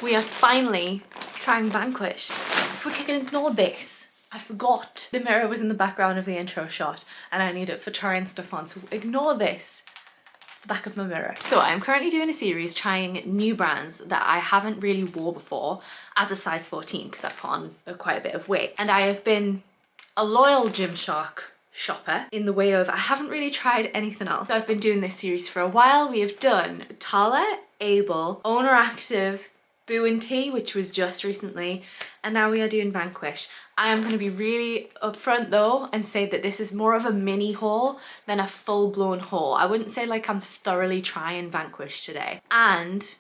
We are finally trying Vanquish. If we can ignore this, I forgot the mirror was in the background of the intro shot and I need it for trying stuff on, so ignore this. The back of my mirror. So I'm currently doing a series trying new brands that I haven't really wore before as a size 14 because I've put on quite a bit of weight, and I have been a loyal Gymshark shopper in the way of I haven't really tried anything else. So I've been doing this series for a while. We have done Tala, Able, Owner Active, Boo and Tea, which was just recently, and now we are doing Vanquish. I am going to be really upfront though and say that this is more of a mini haul than a full-blown haul. I wouldn't say like I'm thoroughly trying Vanquish today. And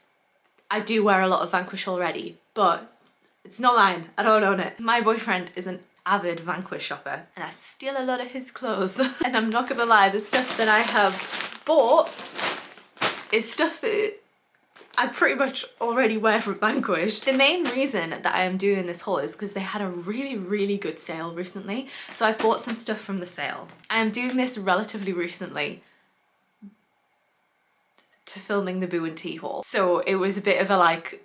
I do wear a lot of Vanquish already, but it's not mine. I don't own it. My boyfriend is an avid Vanquish shopper and I steal a lot of his clothes. And I'm not gonna lie, the stuff that I have bought is stuff that I pretty much already wear from Vanquish. The main reason that I am doing this haul is because they had a really good sale recently. So I've bought some stuff from the sale. I am doing this relatively recently to filming the Boo and Tea haul. So it was a bit of a like,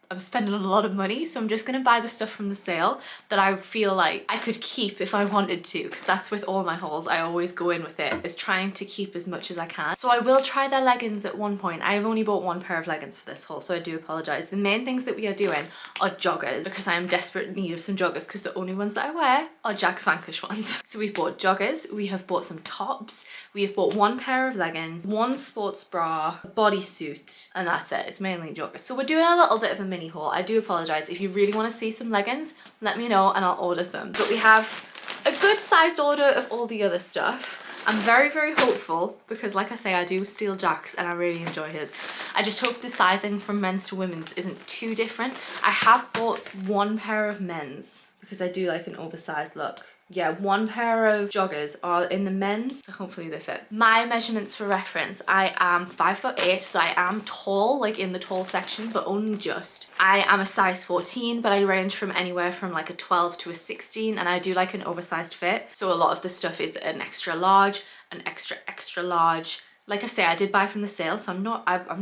I'm spending a lot of money, so I'm just gonna buy the stuff from the sale that I feel like I could keep if I wanted to, because that's with all my hauls. I always go in with it, is trying to keep as much as I can. So I will try their leggings at one point. I have only bought one pair of leggings for this haul, so I do apologise. The main things that we are doing are joggers, because I am desperate in need of some joggers, because the only ones that I wear are Jack's Vanquish ones. So we've bought joggers, we have bought some tops, we have bought one pair of leggings, one sports bra, a bodysuit, and that's it. It's mainly joggers. So we're doing a little bit of a mini haul. I do apologise. If you really want to see some leggings, let me know and I'll order some. But we have a good sized order of all the other stuff. I'm very hopeful because, like I say, I do steal Jack's and I really enjoy his. I just hope the sizing from men's to women's isn't too different. I have bought one pair of men's because I do like an oversized look. Yeah, one pair of joggers are in the men's, so hopefully they fit. My measurements for reference, I am 5'8", so I am tall, like in the tall section, but only just. I am a size 14, but I range from anywhere from like a 12 to a 16, and I do like an oversized fit. So a lot of the stuff is an extra large, an extra large. Like I say, I did buy from the sale, so I'm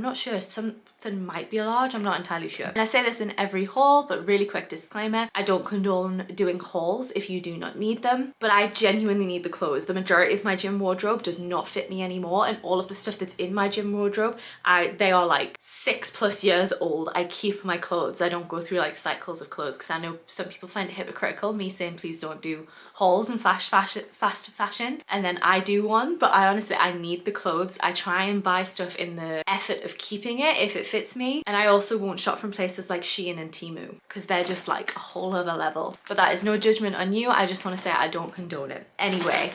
not sure. Something might be a large, I'm not entirely sure. And I say this in every haul, but really quick disclaimer, I don't condone doing hauls if you do not need them, but I genuinely need the clothes. The majority of my gym wardrobe does not fit me anymore, and all of the stuff that's in my gym wardrobe, they are like 6+ years old. I keep my clothes. I don't go through like cycles of clothes, because I know some people find it hypocritical, me saying please don't do hauls and fast fashion, and then I do one, but I honestly, I need the clothes. I try and buy stuff in the effort of keeping it if it fits me, and I also won't shop from places like Shein and Temu because they're just like a whole other level. But that is no judgment on you, I just want to say I don't condone it. Anyway,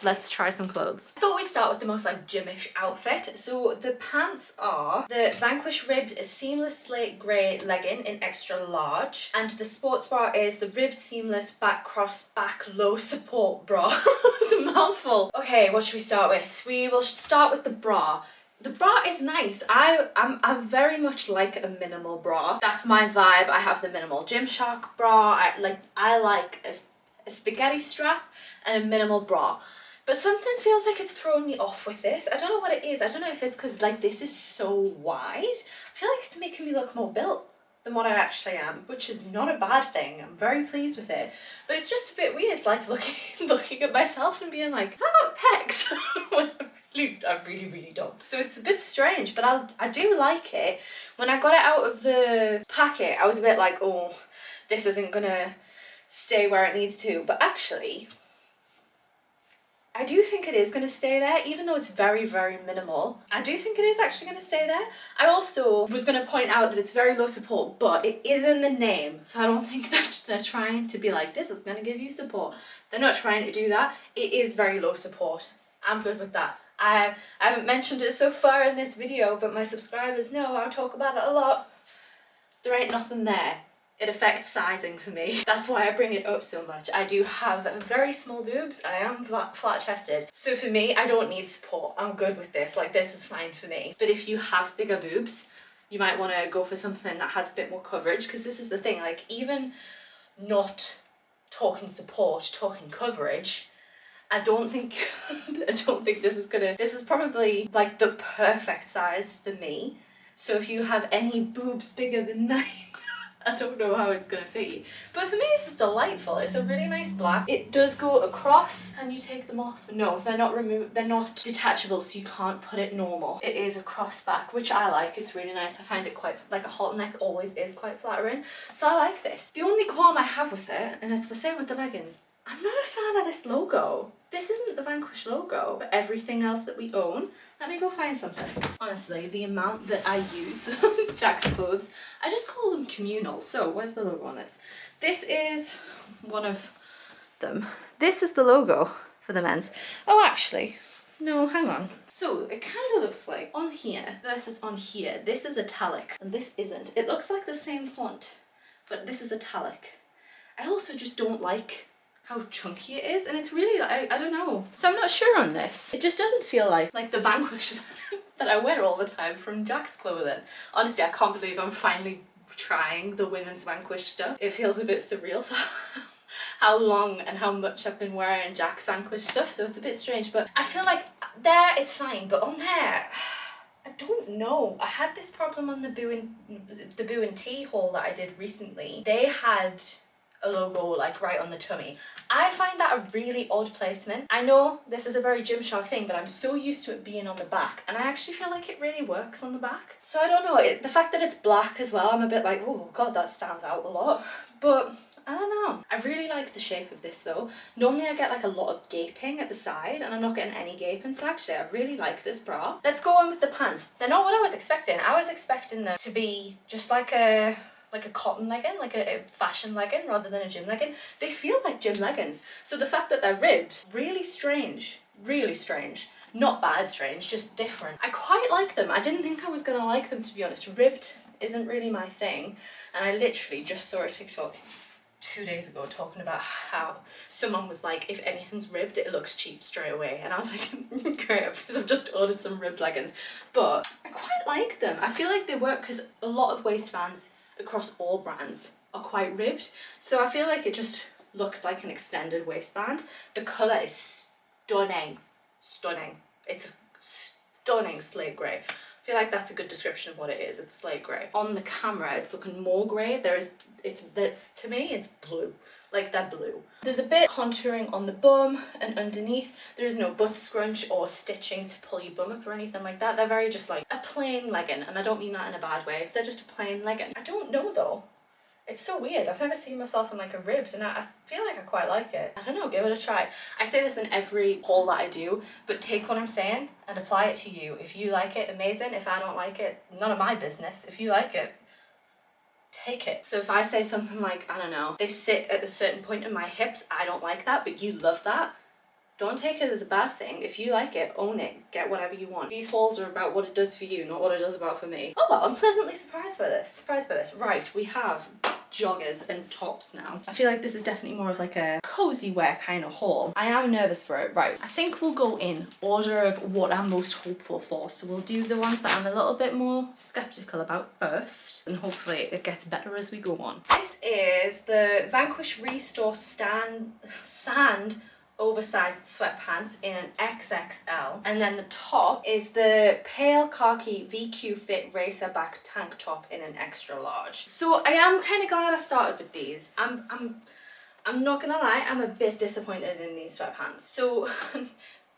let's try some clothes. I thought we'd start with the most like gymish outfit. So the pants are the Vanquish ribbed seamless slate grey legging in extra large, and the sports bra is the ribbed seamless back cross back low support bra. It's a mouthful. Okay, what should we start with? We will start with the bra. The bra is nice. I'm very much like a minimal bra. That's my vibe. I have the minimal Gymshark bra. I like a spaghetti strap and a minimal bra. But something feels like it's throwing me off with this. I don't know what it is. I don't know if it's because like this is so wide. I feel like it's making me look more built than what I actually am, which is not a bad thing. I'm very pleased with it. But it's just a bit weird, like looking at myself and being like, have I got pecs? When I really don't. So it's a bit strange, but I do like it. When I got it out of the packet, I was a bit like, oh, this isn't gonna stay where it needs to. But actually, I do think it is going to stay there, even though it's very minimal. I do think it is actually going to stay there. I also was going to point out that it's very low support, but it is in the name. So I don't think that they're trying to be like, this is going to give you support. They're not trying to do that. It is very low support. I'm good with that. I haven't mentioned it so far in this video, but my subscribers know I talk about it a lot. There ain't nothing there. It affects sizing for me. That's why I bring it up so much. I do have very small boobs. I am flat chested. So for me, I don't need support. I'm good with this. Like, this is fine for me. But if you have bigger boobs, you might want to go for something that has a bit more coverage, because this is the thing, like, even not talking support, talking coverage, I don't think this is probably like the perfect size for me. So if you have any boobs bigger than 9, I don't know how it's gonna fit you. But for me, this is delightful. It's a really nice black. It does go across. Can you take them off? No, they're not detachable, so you can't put it normal. It is a cross back, which I like. It's really nice. I find it quite, like a halter neck always is quite flattering. So I like this. The only qualm I have with it, and it's the same with the leggings, I'm not a fan of this logo. This isn't the Vanquish logo, but everything else that we own. Let me go find something. Honestly, the amount that I use Jack's clothes, I just call them communal. So where's the logo on this? This is one of them. This is the logo for the men's. Oh, actually, no, hang on. So it kind of looks like on here versus on here. This is italic and this isn't. It looks like the same font, but this is italic. I also just don't like how chunky it is, and it's really, I don't know. So I'm not sure on this. It just doesn't feel like the Vanquish that I wear all the time from Jack's clothing. Honestly, I can't believe I'm finally trying the women's Vanquish stuff. It feels a bit surreal for how long and how much I've been wearing Jack's Vanquish stuff, so it's a bit strange, but I feel like there it's fine, but on there, I don't know. I had this problem on the Boo and Tea haul that I did recently. They had a logo like right on the tummy. I find that a really odd placement. I know this is a very Gymshark thing, but I'm so used to it being on the back, and I actually feel like it really works on the back. So I don't know, the fact that it's black as well, I'm a bit like, oh god, that stands out a lot. But I don't know. I really like the shape of this though. Normally I get like a lot of gaping at the side, and I'm not getting any gaping, so actually I really like this bra. Let's go on with the pants. They're not what I was expecting. I was expecting them to be just like a cotton legging, like a fashion legging rather than a gym legging. They feel like gym leggings. So the fact that they're ribbed, really strange, really strange. Not bad strange, just different. I quite like them. I didn't think I was gonna like them, to be honest. Ribbed isn't really my thing. And I literally just saw a TikTok 2 days ago talking about how someone was like, if anything's ribbed, it looks cheap straight away. And I was like, great, because I've just ordered some ribbed leggings. But I quite like them. I feel like they work because a lot of waistbands across all brands are quite ribbed, so I feel like it just looks like an extended waistband. The colour is stunning. It's a stunning slate grey. I feel like that's a good description of what it is. It's slate grey. On the camera it's looking more grey. To me it's blue. Like they're blue. There's a bit contouring on the bum and underneath. There is no butt scrunch or stitching to pull your bum up or anything like that. They're very just like a plain legging, and I don't mean that in a bad way. They're just a plain legging. I don't know though. It's so weird. I've never seen myself in like a ribbed, and I feel like I quite like it. I don't know, give it a try. I say this in every haul that I do, but take what I'm saying and apply it to you. If you like it, amazing. If I don't like it, none of my business. If you like it, take it. So if I say something like, I don't know, they sit at a certain point in my hips, I don't like that, but you love that, don't take it as a bad thing. If you like it, own it. Get whatever you want. These hauls are about what it does for you, not what it does about for me. Oh well, I'm pleasantly surprised by this. Right, we have joggers and tops now. I feel like this is definitely more of like a cozy wear kind of haul. I am nervous for it. Right, I think we'll go in order of what I'm most hopeful for. So we'll do the ones that I'm a little bit more skeptical about first, and hopefully it gets better as we go on. This is the Vanquish Restore Sand Oversized sweatpants in an XXL, and then the top is the pale khaki VQFIT racer back tank top in an extra large. So I am kind of glad I started with these. I'm not gonna lie, I'm a bit disappointed in these sweatpants. So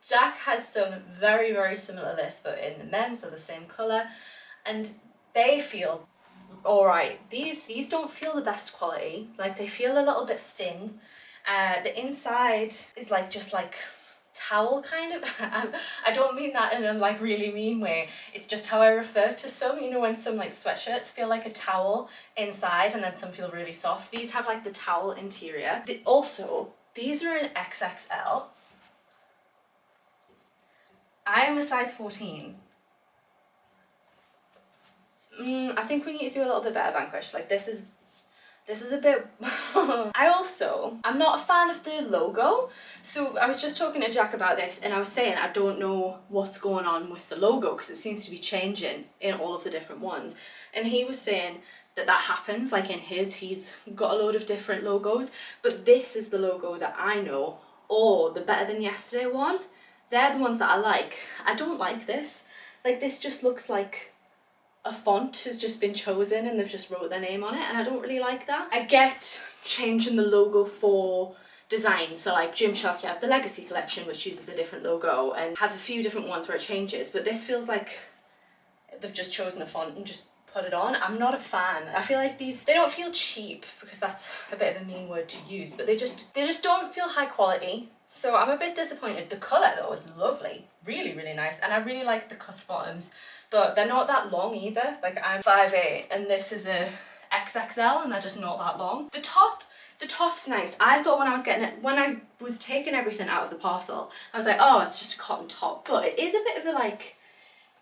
Jack has some very, very similar lists, but in the men's they're the same colour, and they feel alright. These don't feel the best quality. Like, they feel a little bit thin. The inside is like just like towel kind of. I don't mean that in a like really mean way. It's just how I refer to some, you know, when some like sweatshirts feel like a towel inside and then some feel really soft. These have like the towel interior. These are an XXL. I am a size 14. I think we need to do a little bit better, Vanquish. Like, this is a bit I'm not a fan of the logo. So I was just talking to Jack about this, and I was saying I don't know what's going on with the logo because it seems to be changing in all of the different ones, and he was saying that happens, like in he's got a load of different logos, but this is the logo that I know, or the Better Than Yesterday one. They're the ones that I like. I don't like this. Like, this just looks like a font has just been chosen and they've just wrote their name on it, and I don't really like that. I get changing the logo for designs, so like Gymshark, you have the Legacy collection which uses a different logo and have a few different ones where it changes, but this feels like they've just chosen a font and just put it on. I'm not a fan. I feel like these, they don't feel cheap, because that's a bit of a mean word to use, but they just don't feel high quality. So I'm a bit disappointed. The colour though is lovely, really, really nice, and I really like the cuffed bottoms, but they're not that long either. Like I'm 5'8" and this is a XXL and they're just not that long. The top's nice. I thought when I was getting it, when I was taking everything out of the parcel, I was like, oh, it's just a cotton top, but it is a bit of a like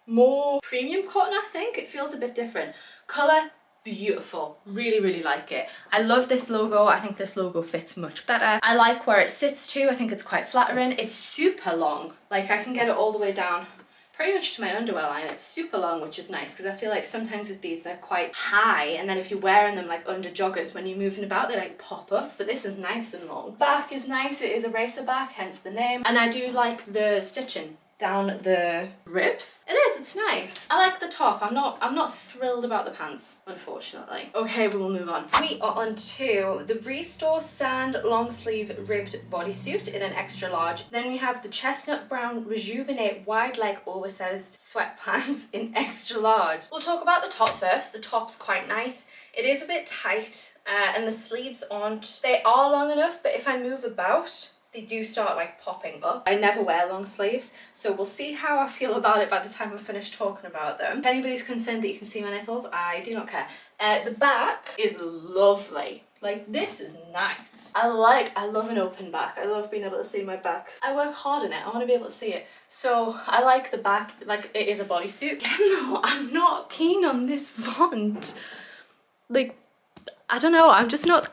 more premium cotton, I think. It feels a bit different. Colour, beautiful. Really, really like it. I love this logo. I think this logo fits much better. I like where it sits too. I think it's quite flattering. It's super long. Like I can get it all the way down pretty much to my underwear line. It's super long, which is nice, because I feel like sometimes with these they're quite high, and then if you're wearing them like under joggers, when you're moving about they like pop up, but this is nice and long. Back is nice. It is a racer back, hence the name, and I do like the stitching down the ribs. It is, it's nice. I like the top. I'm not thrilled about the pants, unfortunately. Okay, we will move on. We are on to the Restore Sand long sleeve ribbed bodysuit in an extra large. Then we have the Chestnut Brown Rejuvenate wide leg oversized sweatpants in extra large. We'll talk about the top first. The top's quite nice. It is a bit tight and the sleeves aren't, they are long enough, but if I move about, they do start like popping up. I never wear long sleeves, so we'll see how I feel about it by the time I've finished talking about them. If anybody's concerned that you can see my nipples, I do not care. The back is lovely. Like, this is nice. I love an open back. I love being able to see my back. I work hard in it. I want to be able to see it. So I like the back, like it is a bodysuit. Again though, I'm not keen on this font. Like, I don't know, I'm just not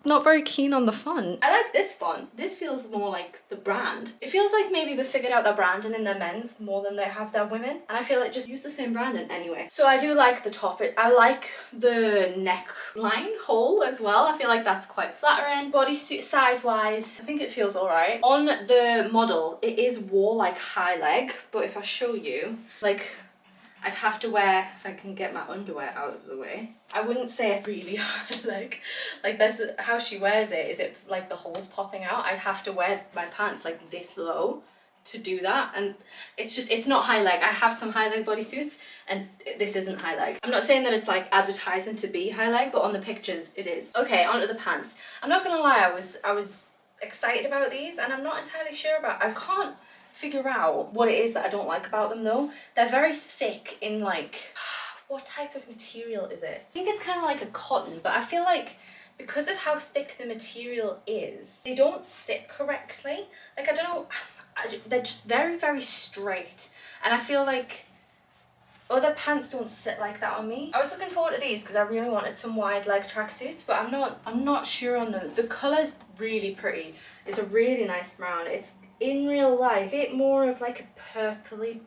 very keen on the font. I like this font. This feels more like the brand. It feels like maybe they figured out their branding in their men's more than they have their women. And I feel like just use the same branding anyway. So I do like the top. I like the neckline hole as well. I feel like that's quite flattering. Bodysuit size wise, I think it feels all right. On the model, it is wore like high leg, but if I show you, like, I'd have to wear, if I can get my underwear out of the way, I wouldn't say it's really hard leg. Like that's how she wears it. Is it like the holes popping out? I'd have to wear my pants like this low to do that, and it's just, it's not high leg. I have some high leg bodysuits and this isn't high leg. I'm not saying that it's like advertising to be high leg, but on the pictures it is. Okay, onto the pants. I'm not gonna lie, I was excited about these and I'm not entirely sure about, I can't figure out what it is that I don't like about them though. They're very thick in like, what type of material is it? I think it's kind of like a cotton, but I feel like because of how thick the material is, they don't sit correctly. Like, I don't know, they're just very, very straight. And I feel like other pants don't sit like that on me. I was looking forward to these because I really wanted some wide leg tracksuits, but I'm not sure on them. The colour's really pretty. It's a really nice brown. It's in real life a bit more of like a purpley,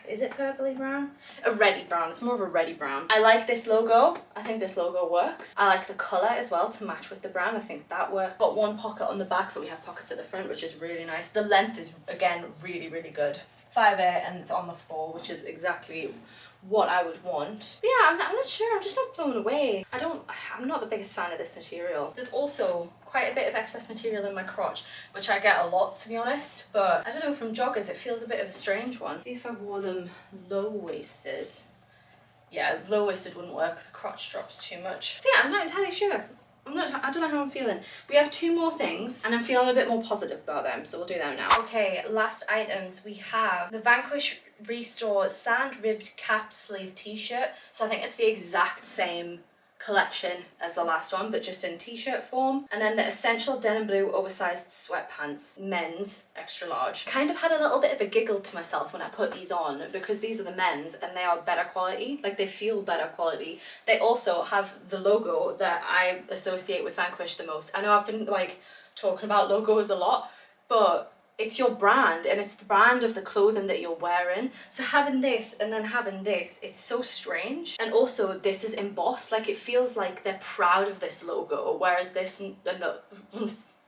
is it purpley brown? A reddy brown. It's more of a reddy brown. I like this logo. I think this logo works. I like the colour as well to match with the brand. I think that works. Got one pocket on the back, but we have pockets at the front, which is really nice. The length is, again, really, really good. 5'8" and it's on the floor, which is exactly what I would want. But yeah, I'm not sure. I'm just not blown away. I'm not the biggest fan of this material. There's also quite a bit of excess material in my crotch, which I get a lot, to be honest, but I don't know, from joggers it feels a bit of a strange one. See if I wore them low-waisted. Yeah, low-waisted wouldn't work. The crotch drops too much. So yeah, I'm not entirely sure. I don't know how I'm feeling. We have two more things and I'm feeling a bit more positive about them, so we'll do them now. Okay, last items. We have the VANQUISH Restore Sand Ribbed Cap Sleeve t-shirt. So I think it's the exact same collection as the last one, but just in t-shirt form. And then the Essential Denim Blue Oversized Sweatpants, men's, extra large. Kind of had a little bit of a giggle to myself when I put these on, because these are the men's and they are better quality. Like, they feel better quality. They also have the logo that I associate with VANQUISH the most. I know I've been like talking about logos a lot, but it's your brand and it's the brand of the clothing that you're wearing. So having this and then having this, it's so strange. And also this is embossed, like it feels like they're proud of this logo, whereas this,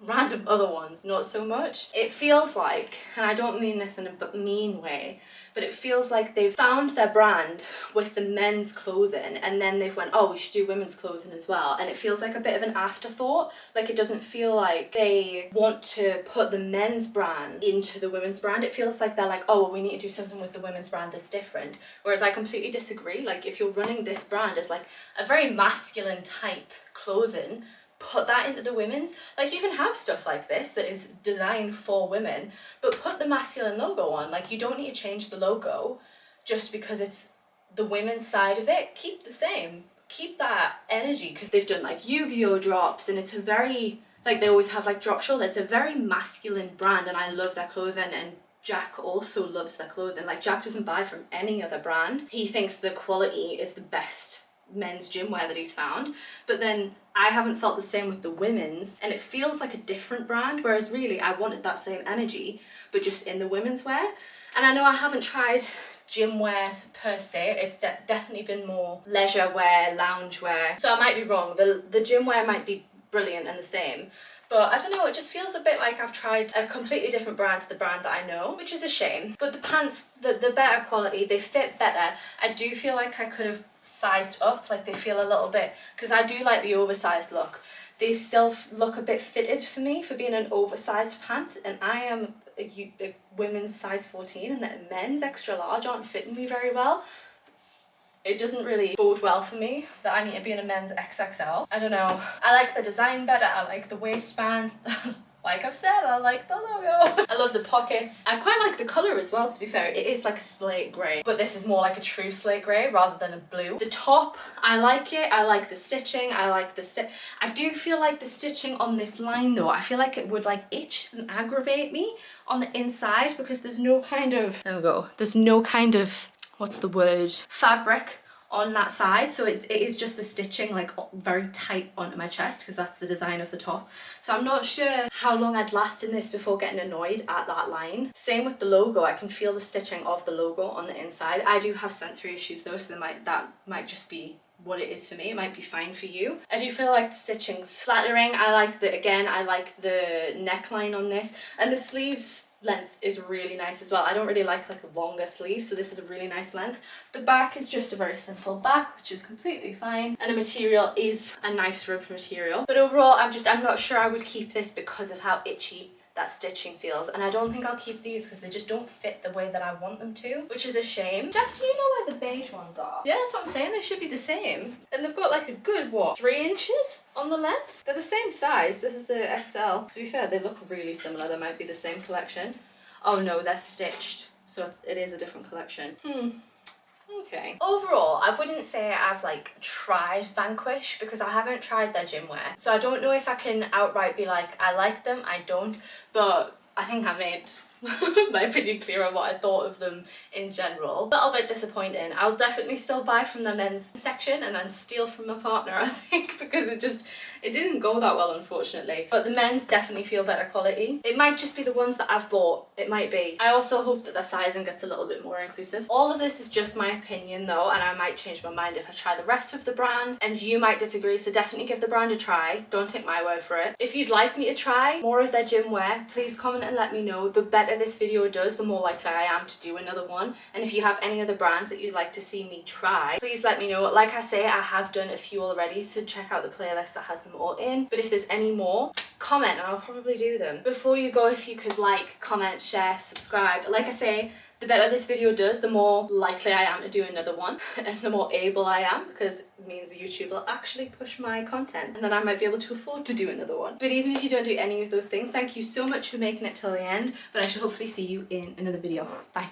random other ones, not so much. It feels like, and I don't mean this in a mean way, but it feels like they've found their brand with the men's clothing and then they've went, oh, we should do women's clothing as well. And it feels like a bit of an afterthought. Like it doesn't feel like they want to put the men's brand into the women's brand. It feels like they're like, oh, well, we need to do something with the women's brand that's different. Whereas I completely disagree. Like if you're running this brand as like a very masculine type clothing, put that into the women's. Like you can have stuff like this that is designed for women, but put the masculine logo on. Like you don't need to change the logo just because it's the women's side of it. Keep the same, keep that energy, because they've done like Yu-Gi-Oh drops and it's a very, like they always have like drop shoulder. It's a very masculine brand and I love their clothing, and Jack also loves their clothing. Like Jack doesn't buy from any other brand. He thinks the quality is the best men's gym wear that he's found, but then I haven't felt the same with the women's, and it feels like a different brand, whereas really I wanted that same energy but just in the women's wear. And I know I haven't tried gym wear per se, it's definitely been more leisure wear, lounge wear, so I might be wrong. The gym wear might be brilliant and the same, but I don't know, it just feels a bit like I've tried a completely different brand to the brand that I know, which is a shame. But the pants, the better quality, they fit better. I do feel like I could have sized up, like they feel a little bit, because I do like the oversized look. They still look a bit fitted for me for being an oversized pant, and I am a women's size 14 and the men's extra large aren't fitting me very well. It doesn't really bode well for me that I need to be in a men's XXL. I don't know. I like the design better, I like the waistband. Like I've said, I like the logo. I love the pockets. I quite like the colour as well, to be fair. It is like a slate grey, but this is more like a true slate grey rather than a blue. The top, I like it. I like the stitching. I like the I do feel like the stitching on this line though, I feel like it would like itch and aggravate me on the inside because there's no kind of, there we go, there's no kind of, what's the word, fabric on that side, so it is just the stitching like very tight onto my chest because that's the design of the top. So I'm not sure how long I'd last in this before getting annoyed at that line. Same with the logo, I can feel the stitching of the logo on the inside. I do have sensory issues though, so that might just be what it is for me. It might be fine for you. I do feel like the stitching's flattering. I like the neckline on this, and the sleeves length is really nice as well. I don't really like longer sleeves, so this is a really nice length. The back is just a very simple back, which is completely fine, and the material is a nice ribbed material. But overall, I'm not sure I would keep this because of how itchy that stitching feels, and I don't think I'll keep these because they just don't fit the way that I want them to, which is a shame. Jack, do you know where the beige ones are? Yeah, that's what I'm saying, they should be the same. And they've got like a good, what, 3 inches on the length? They're the same size. This is the XL. To be fair, they look really similar. They might be the same collection. Oh no, they're stitched, so it is a different collection. Okay. Overall, I wouldn't say I've like tried Vanquish because I haven't tried their gym wear. So I don't know if I can outright be like, I like them, I don't, but I think I made my opinion clear on what I thought of them in general. A little bit disappointing. I'll definitely still buy from the men's section and then steal from my partner, I think, because it didn't go that well, unfortunately. But the men's definitely feel better quality. It might just be the ones that I've bought. It might be. I also hope that their sizing gets a little bit more inclusive. All of this is just my opinion though, and I might change my mind if I try the rest of the brand, and you might disagree, so definitely give the brand a try. Don't take my word for it. If you'd like me to try more of their gym wear, please comment and let me know. The better this video does, the more likely I am to do another one. And if you have any other brands that you'd like to see me try, please let me know. Like I say, I have done a few already, so check out the playlist that has them all in. But if there's any more, comment and I'll probably do them. Before you go, if you could like, comment, share, subscribe. Like I say, the better this video does, the more likely I am to do another one, and the more able I am, because it means YouTube will actually push my content and then I might be able to afford to do another one. But even if you don't do any of those things, thank you so much for making it till the end, but I shall hopefully see you in another video. Bye.